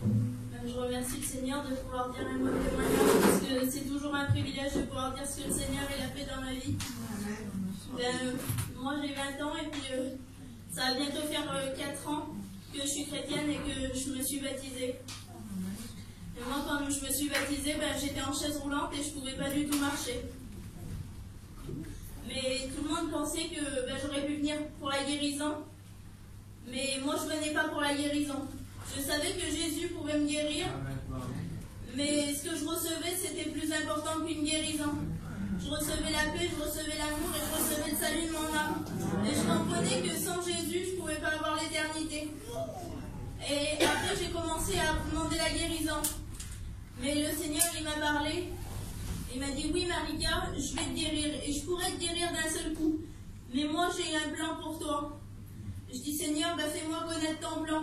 Je remercie le Seigneur de pouvoir dire un mot de témoignage parce que c'est toujours un privilège de pouvoir dire ce que le Seigneur il a fait dans ma vie. Moi j'ai 20 ans et puis ça va bientôt faire 4 ans que je suis chrétienne et que je me suis baptisée. Et moi quand je me suis baptisée, j'étais en chaise roulante et je ne pouvais pas du tout marcher. Mais tout le monde pensait que j'aurais pu venir pour la guérison. Mais moi je ne venais pas pour la guérison. Je savais que Jésus pouvait me guérir, mais ce que je recevais, c'était plus important qu'une guérison. Je recevais la paix, je recevais l'amour et je recevais le salut de mon âme. Et je comprenais que sans Jésus, je ne pouvais pas avoir l'éternité. Et après, j'ai commencé à demander la guérison. Mais le Seigneur, il m'a parlé. Il m'a dit, oui, Marika, je vais te guérir. Et je pourrais te guérir d'un seul coup. Mais moi, j'ai un plan pour toi. Je dis, Seigneur, fais-moi connaître ton plan.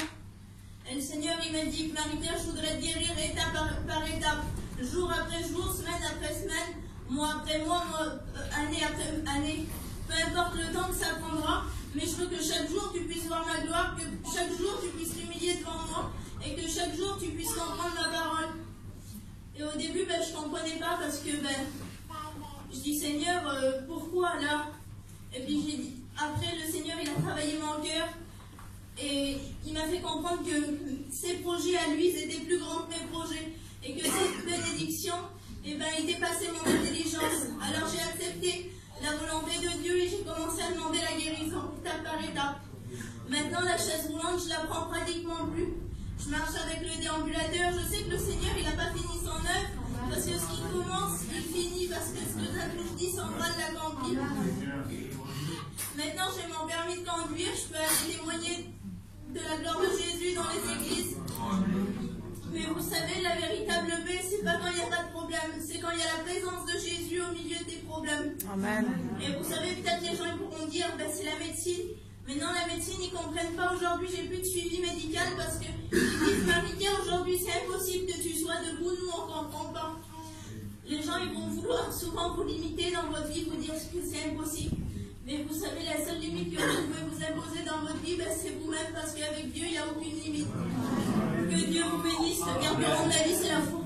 Et le Seigneur, il m'a dit, Marika, je voudrais te guérir étape par étape, jour après jour, semaine après semaine, mois après mois, année après année. Peu importe le temps que ça prendra, mais je veux que chaque jour tu puisses voir ma gloire, que chaque jour tu puisses t'humilier devant moi, et que chaque jour tu puisses comprendre ma parole. Et au début, je ne comprenais pas parce que je dis, Seigneur, pourquoi là? Et puis j'ai dit, après le Seigneur, il a travaillé mon cœur. Et il m'a fait comprendre que ses projets à lui, étaient plus grands que mes projets. Et que cette bénédiction, il dépassait mon intelligence. Alors j'ai accepté la volonté de Dieu et j'ai commencé à demander la guérison, étape par étape. Maintenant, la chaise roulante, je la prends pratiquement plus. Je marche avec le déambulateur. Je sais que le Seigneur, il n'a pas fini son œuvre. Parce que ce qui commence, il finit. Parce que ce que je dis, s'en va de l'accomplir. Maintenant, j'ai mon permis de conduire. Je peux aller témoigner de la gloire de Jésus dans les églises. Mais vous savez, la véritable paix, c'est pas quand il n'y a pas de problème, c'est quand il y a la présence de Jésus au milieu des problèmes. Amen. Et vous savez, peut-être les gens ils pourront dire, c'est la médecine. Mais non, la médecine, ils ne comprennent pas. Aujourd'hui, j'ai plus de suivi médical parce que ils disent, Marika, aujourd'hui, c'est impossible que tu sois debout, nous, on ne comprend pas. Les gens, ils vont vouloir souvent vous limiter dans votre vie, vous dire que c'est impossible. Mais vous savez, la seule limite que vous pouvez vous imposer dans votre vie, c'est vous-même, parce qu'avec Dieu, il n'y a aucune limite. Que Dieu vous bénisse, le carburant de la vie, c'est la foi.